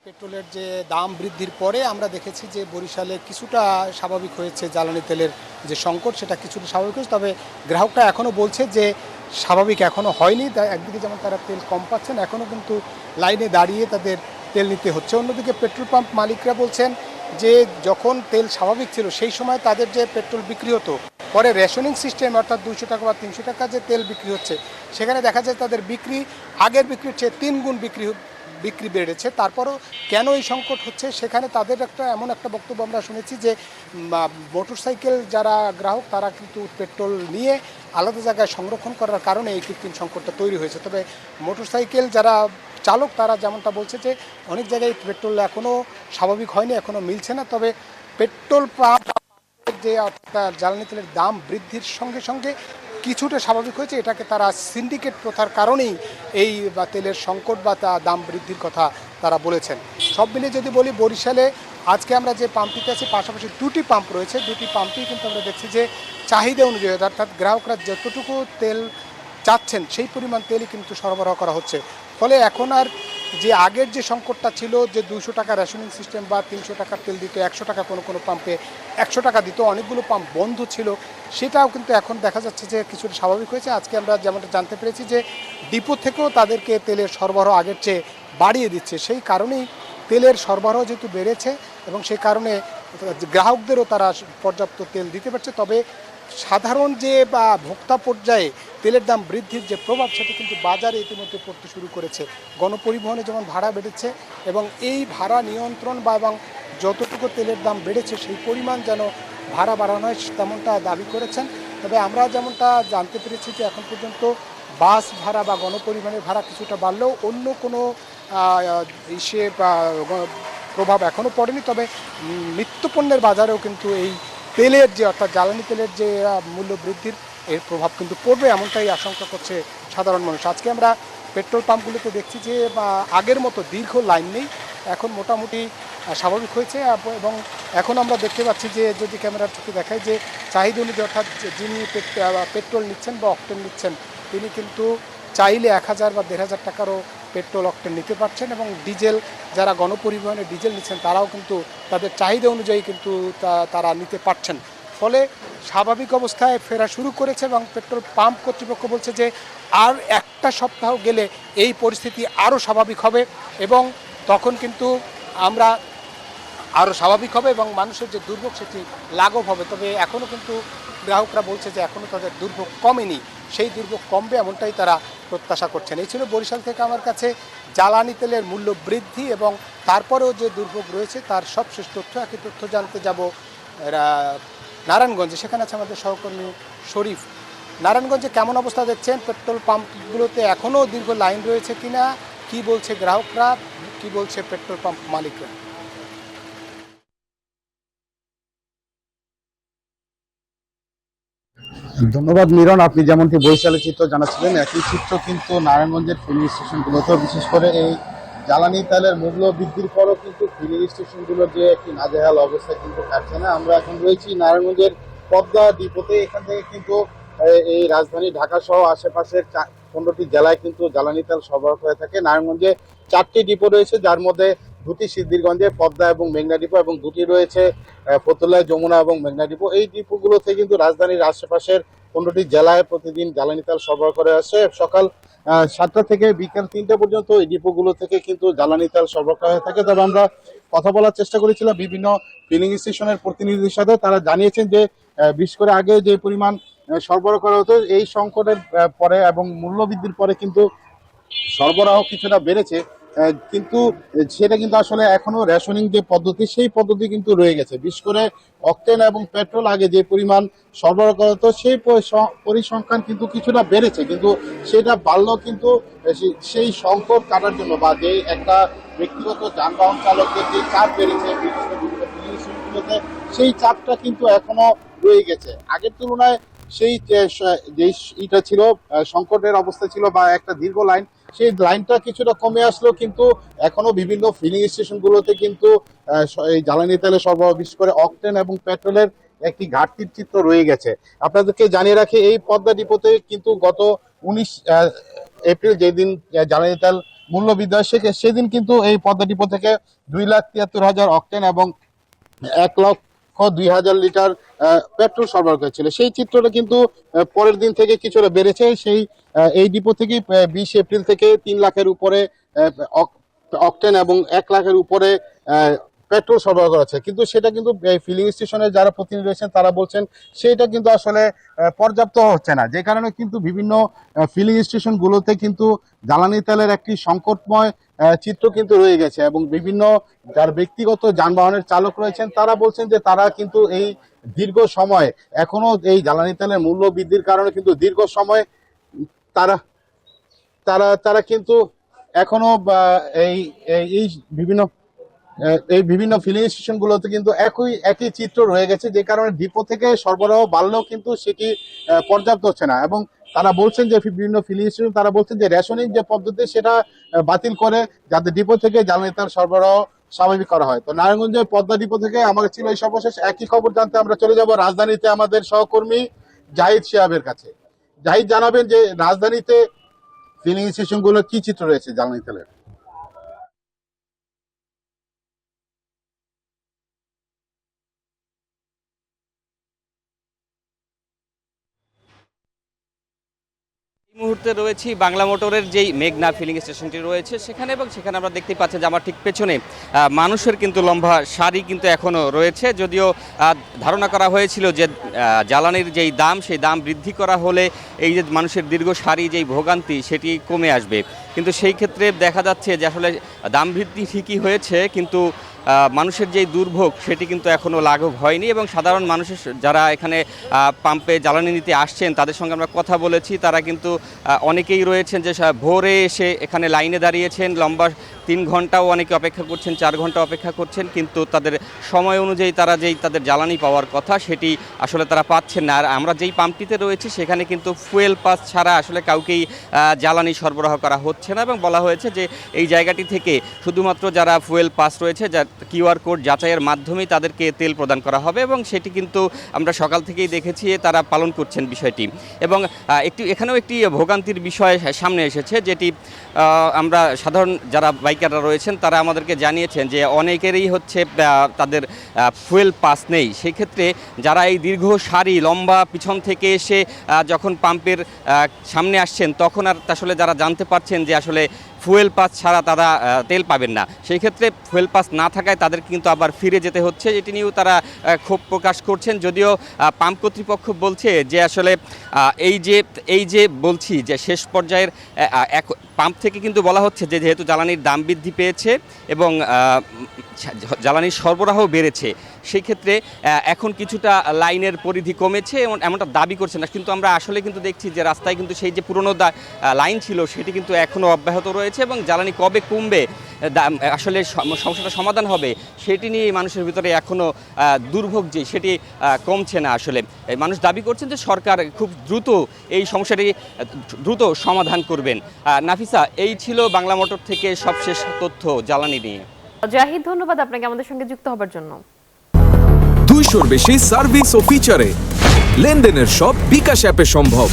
পেট্রোলের যে দাম বৃদ্ধির পরে আমরা দেখেছি যে বরিশালে কিছুটা স্বাভাবিক হয়েছে, জ্বালানি তেলের যে সংকট সেটা কিছুটা স্বাভাবিক হয়েছে। তবে গ্রাহকরা এখনও বলছে যে স্বাভাবিক এখনও হয়নি। একদিকে যেমন তারা তেল কম পাচ্ছেন, এখনও কিন্তু লাইনে দাঁড়িয়ে তাদের তেল নিতে হচ্ছে। অন্যদিকে পেট্রোল পাম্প মালিকরা বলছেন যে যখন তেল স্বাভাবিক ছিল সেই সময় তাদের যে পেট্রোল বিক্রি হতো, পরে রেশনিং সিস্টেম অর্থাৎ 200 টাকা বা 300 টাকা যে তেল বিক্রি হচ্ছে, সেখানে দেখা যায় তাদের বিক্রি আগের বিক্রির চেয়ে 3 গুণ বিক্রি বেড়েছে। তারপরও কেন এই সংকট হচ্ছে, সেখানে তাদের এমন একটা বক্তব্য আমরা শুনেছি যে মোটরসাইকেল যারা গ্রাহক তারা কিন্তু পেট্রোল নিয়ে আলাদা জায়গায় সংরক্ষণ করার কারণে এই কৃত্রিম সংকটটা তৈরি হয়েছে। তবে মোটরসাইকেল যারা চালক তারা যেমনটা বলছে যে অনেক জায়গায় পেট্রোল এখনও স্বাভাবিক হয়নি, এখনও মিলছে না। তবে পেট্রোল পাম্প যে অর্থাৎ জ্বালানি তেলের দাম বৃদ্ধির সঙ্গে সঙ্গে কিছুটা স্বাভাবিক হয়েছে, এটাকে তারা সিন্ডিকেট প্রথার কারণেই এই বা তেলের সংকট বা দাম বৃদ্ধির কথা তারা বলেছেন। সব মিলিয়ে যদি বলি, বরিশালে আজকে আমরা যে পাম্পটিতে আছি পাশাপাশি দুটি পাম্প রয়েছে, দুটি পাম্পেই কিন্তু আমরা দেখছি যে চাহিদা অনুযায়ী অর্থাৎ গ্রাহকরা যতটুকু তেল চাচ্ছেন সেই পরিমাণ তেলই কিন্তু সরবরাহ করা হচ্ছে। ফলে এখন আর যে আগের যে সংকটটা ছিল যে 200 টাকা রেশনিং সিস্টেম বা 300 টাকার তেল দিত, 100 টাকা কোনো কোনো পাম্পে 100 টাকা দিত, অনেকগুলো পাম্প বন্ধ ছিল, সেটাও কিন্তু এখন দেখা যাচ্ছে যে কিছুটা স্বাভাবিক হয়েছে। আজকে আমরা যেমনটা জানতে পেরেছি যে ডিপো থেকেও তাদেরকে তেলের সরবরাহ আগের চেয়ে বাড়িয়ে দিচ্ছে। সেই কারণেই তেলের সরবরাহ যেহেতু বেড়েছে এবং সেই কারণে গ্রাহকদেরও তারা পর্যাপ্ত তেল দিতে পারছে। তবে সাধারণ যে বা ভোক্তা পর্যায়ে তেলের দাম বৃদ্ধির যে প্রভাব সেটা কিন্তু বাজারে ইতিমধ্যে পড়তে শুরু করেছে। গণপরিবহনে যেমন ভাড়া বেড়েছে এবং এই ভাড়া নিয়ন্ত্রণ বা এবং যতটুকু তেলের দাম বেড়েছে সেই পরিমাণ যেন ভাড়া বাড়ানো হয় তেমনটা দাবি করেছেন। তবে আমরা যেমনটা জানতে পেরেছি যে এখন পর্যন্ত বাস ভাড়া বা গণপরিবহনের ভাড়া কিছুটা বাড়লেও অন্য কোনো ইসে বা প্রভাব এখনও পড়েনি। তবে নিত্যপণ্যের বাজারেও কিন্তু এই তেলের যে অর্থাৎ জ্বালানি তেলের যে মূল্য বৃদ্ধির এর প্রভাব কিন্তু পড়বে, এমনটাই আশঙ্কা করছে সাধারণ মানুষ। আজকে আমরা পেট্রোল পাম্পগুলোতে দেখছি যে আগের মতো দীর্ঘ লাইন নেই, এখন মোটামুটি স্বাভাবিক হয়েছে। এবং এখন আমরা দেখতে পাচ্ছি যে যদি ক্যামেরার চোখে দেখায় যে চাহিদা অনুযায়ী অর্থাৎ যিনি পেট্রোল নিচ্ছেন বা অকটেন নিচ্ছেন তিনি কিন্তু চাইলে 1000 বা 1500 টাকারও পেট্রোল অকটেন নিতে পারছেন। এবং ডিজেল যারা গণপরিবহনে ডিজেল নিচ্ছেন তারাও কিন্তু তাদের চাহিদা অনুযায়ী কিন্তু তারা নিতে পারছেন। ফলে স্বাভাবিক অবস্থায় ফেরা শুরু করেছে এবং পেট্রোল পাম্প কর্তৃপক্ষ বলছে যে আর একটা সপ্তাহ গেলে এই পরিস্থিতি আরও স্বাভাবিক হবে এবং তখন কিন্তু আমরা আরও স্বাভাবিক হবে এবং মানুষের যে দুর্ভোগ সেটি লাঘব হবে। তবে এখনও কিন্তু গ্রাহকরা বলছে যে এখনও তাদের দুর্ভোগ কমেনি, সেই দুর্ভোগ কমবে এমনটাই তারা প্রত্যাশা করছেন। এই ছিল বরিশাল থেকে আমার কাছে জ্বালানি তেলের মূল্য বৃদ্ধি এবং তারপরেও যে দুর্ভোগ রয়েছে তার সবশেষ তথ্য। একই তথ্য জানতে যাব নারায়ণগঞ্জে, সেখানে আছে আমাদের সহকর্মী শরীফ। নারায়ণগঞ্জে কেমন অবস্থা দেখছেন? পেট্রোল পাম্পগুলোতে এখনও দীর্ঘ লাইন রয়েছে কিনা, কি বলছে গ্রাহকরা, কি বলছে পেট্রোল পাম্প মালিকরা? ধন্যবাদ মিরন, আপনি যেমনটি বরিশালের চিত্র জানাচ্ছিলেন একই চিত্র কিন্তু নারায়ণগঞ্জের ফিলিং স্টেশনগুলোতেও, বিশেষ করে এই জ্বালানি তেলের মূল্য বৃদ্ধির পরও কিন্তু ফিলিং স্টেশনগুলোর যে একটি নাজেহাল অবস্থা কিন্তু কাটছে না। আমরা এখন রয়েছি নারায়ণগঞ্জের পদ্মা ডিপোতে। এখান থেকে কিন্তু এই রাজধানী ঢাকা সহ আশেপাশের 15টি জেলায় কিন্তু জ্বালানি তেল সরবরাহ করে থাকে। নারায়ণগঞ্জে 4টি ডিপো রয়েছে, যার মধ্যে দুটি সিদ্ধিরগঞ্জে পদ্মা এবং মেঘনা ডিপো এবং দুটি রয়েছে ফতুল্লায় যমুনা এবং মেঘনা ডিপো। এই ডিপোগুলোতে কিন্তু রাজধানীর আশেপাশের 15টি জেলায় প্রতিদিন জ্বালানি তেল সরবরাহ করে আসছে। সকাল 7টা থেকে বিকেল 3টা পর্যন্ত এই ডিপোগুলো থেকে কিন্তু জ্বালানি তেল সরবরাহ করা হয়ে থাকে। তবে আমরা কথা বলার চেষ্টা করেছিলাম বিভিন্ন ফিলিং স্টেশনের প্রতিনিধিদের সাথে, তারা জানিয়েছেন যে বিশেষ করে আগে যে পরিমাণ সরবরাহ করা হতো এই সংকটের পরে এবং মূল্য বৃদ্ধির পরে কিন্তু সরবরাহ কিছুটা বেড়েছে, কিন্তু সেটা কিন্তু আসলে এখনো রেশনিং যে পদ্ধতি সেই পদ্ধতি কিন্তু রয়ে গেছে। বিশেষ করে অকটেন এবং পেট্রোল আগে যে পরিমাণ সরবরাহ করা হতো সেই পরিসংখ্যান কিন্তু কিছুটা বেড়েছে, কিন্তু সেটা বাড়লেও কিন্তু সেই সংকট কাটার জন্য বা যে একটা ব্যক্তিগত যানবাহন চালকদের যে চাপ বেড়েছে সেই চাপটা কিন্তু এখনো রয়ে গেছে। আগের তুলনায় সেই যে ইটা ছিল সংকটের অবস্থা ছিল বা একটা দীর্ঘ লাইন, সেই লাইনটা কিছুটা কমে আসলো, কিন্তু এখনো বিভিন্ন ফিলিং স্টেশনগুলোতে কিন্তু এই জ্বালানি তেলে সরবরাহ বিশেষ করে অকটেন এবং পেট্রোলের একটি ঘাটতির চিত্র রয়ে গেছে। আপনাদেরকে জানিয়ে রাখি এই পদ্মা ডিপোতে কিন্তু গত 19 এপ্রিল যেদিন জ্বালানি তেল মূল্যবৃদ্ধি হয় সেদিন কিন্তু এই পদ্মা ডিপো থেকে 2,73,000 অক্টেন এবং 1,02,000 লিটার পেট্রোল সরবরাহ করেছিল। সেই চিত্রটা কিন্তু পরের দিন থেকে কিছুটা বেড়েছে। এই ডিপো থেকেই 20 এপ্রিল থেকে 3 লাখের উপরে অক্টেন এবং 1 লাখের উপরে পেট্রোল সরবরাহ করা হচ্ছে। কিন্তু সেটা কিন্তু ফিলিং স্টেশনের যারা প্রতিনিধি রয়েছেন তারা বলছেন সেটা কিন্তু আসলে পর্যাপ্ত হচ্ছে না, যে কারণে কিন্তু বিভিন্ন ফিলিং স্টেশনগুলোতে কিন্তু জ্বালানি তেলের একটি সংকটময় চিত্র কিন্তু রয়ে গেছে এবং বিভিন্ন যার ব্যক্তিগত যানবাহনের চালক রয়েছেন তারা বলছেন যে তারা কিন্তু এই দীর্ঘ সময় এখনো এই জ্বালানি তেলের মূল্য বৃদ্ধির কারণে কিন্তু দীর্ঘ সময় তারা তারা তারা কিন্তু এখনো এই এই বিভিন্ন ফিলিং স্টেশনগুলোতে কিন্তু একই চিত্র রয়ে গেছে, যে কারণে ডিপো থেকে সরবরাহ বাড়লেও কিন্তু সেটি পর্যাপ্ত হচ্ছে না। এবং তারা বলছেন যে বিভিন্ন ফিলিং স্টেশন তারা বলছেন যে রেশনিং যে পদ্ধতি সেটা বাতিল করে যাতে ডিপো থেকে জ্বালানি তেল সরবরাহ স্বাভাবিক করা হয়। তো নারায়ণগঞ্জের পদ্মা ডিপো থেকে আমাদের ছিল এই সর্বশেষ। একই খবর জানতে আমরা চলে যাব রাজধানীতে আমাদের সহকর্মী জাহিদ শিহাবের কাছে। জাহিদ, জানাবেন যে রাজধানীতে ফিলিং স্টেশনগুলোর কি চিত্র রয়েছে জ্বালানি তেলের? এই মুহূর্তে রয়েছি বাংলা মোটরের যেই মেঘনা ফিলিং স্টেশনটি রয়েছে সেখানে, এবং সেখানে আমরা দেখতে পাচ্ছি যে আমার ঠিক পেছনে মানুষের কিন্তু লম্বা সারি কিন্তু এখনও রয়েছে। যদিও ধারণা করা হয়েছিল যে জ্বালানির যেই দাম সেই দাম বৃদ্ধি করা হলে এই যে মানুষের দীর্ঘ সারি যেই ভোগান্তি সেটি কমে আসবে, কিন্তু সেই ক্ষেত্রে দেখা যাচ্ছে যে আসলে দাম বৃদ্ধি ঠিকই হয়েছে কিন্তু মানুষের যেই দুর্ভোগ সেটি কিন্তু এখনও লাঘব হয়নি। এবং সাধারণ মানুষের যারা এখানে পাম্পে জ্বালানি নিতে আসছেন তাদের সঙ্গে আমরা কথা বলেছি, তারা কিন্তু অনেকেই রয়েছেন যে ভোরে এসে এখানে লাইনে দাঁড়িয়েছেন, লম্বা 3 ঘন্টাও অনেকে অপেক্ষা করছেন, 4 ঘন্টা অপেক্ষা করছেন, কিন্তু তাদের সময় অনুযায়ী তারা যেই তাদের জ্বালানি পাওয়ার কথা সেটি আসলে তারা পাচ্ছেন না। আর আমরা যেই পাম্পটিতে রয়েছি সেখানে কিন্তু ফুয়েল পাস ছাড়া আসলে কাউকেই জ্বালানি সরবরাহ করা হচ্ছে না, এবং বলা হয়েছে যে এই জায়গাটি থেকে শুধুমাত্র যারা ফুয়েল পাস রয়েছে যার QR কোড যাচাইয়ের মাধ্যমেই তাদেরকে তেল প্রদান করা হবে, এবং সেটি কিন্তু আমরা সকাল থেকেই দেখেছি তারা পালন করছেন বিষয়টি। এবং এখানেও একটি ভোগান্তির বিষয় সামনে এসেছে, যেটি আমরা সাধারণ যারা বাইকাররা রয়েছেন তারা আমাদেরকে জানিয়েছেন যে অনেকেরই হচ্ছে তাদের ফুয়েল পাস নেই। সেই ক্ষেত্রে যারা এই দীর্ঘ সারি লম্বা পিছন থেকে এসে যখন পাম্পের সামনে আসছেন তখন আর আসলে যারা জানতে পারছেন যে আসলে ফুয়েল পাস ছাড়া তারা তেল পাবেন না, সেই ক্ষেত্রে ফুয়েল পাস না থাকায় তাদের কিন্তু আবার ফিরে যেতে হচ্ছে। এটি নিয়েও তারা ক্ষোভ প্রকাশ করছেন। যদিও পাম্প কর্তৃপক্ষ বলছে যে আসলে এই যে বলছি যে শেষ পর্যায়ের পাম্প থেকে কিন্তু বলা হচ্ছে যে যেহেতু জ্বালানির দাম বৃদ্ধি পেয়েছে এবং জ্বালানির সরবরাহ বেড়েছে, সেই ক্ষেত্রে এখন কিছুটা লাইনের পরিধি কমেছে এমনটা দাবি করছে না, কিন্তু আমরা আসলে কিন্তু দেখছি যে রাস্তায় কিন্তু সেই যে পুরনো লাইন ছিল সেটি কিন্তু এখনও অব্যাহত রয়েছে, এবং জ্বালানি কবে কমবে আসলে সমস্যাটা সমাধান হবে সেটি নিয়ে মানুষের ভিতরে এখনও দুর্ভোগ যে সেটি কমছে না। আসলে মানুষ দাবি করছেন যে সরকার খুব দ্রুত এই সমস্যাটি দ্রুত সমাধান করবেন। নাফিসা, এই ছিল বাংলা মোটর থেকে সবশেষ তথ্য জ্বালানি নিয়ে। জাহিদ, ধন্যবাদ আপনাকে আমাদের সঙ্গে যুক্ত হবার জন্য। 200-র বেশি সার্ভিস ও ফিচারে লেনদেনের সব বিকাশ অ্যাপে সম্ভব।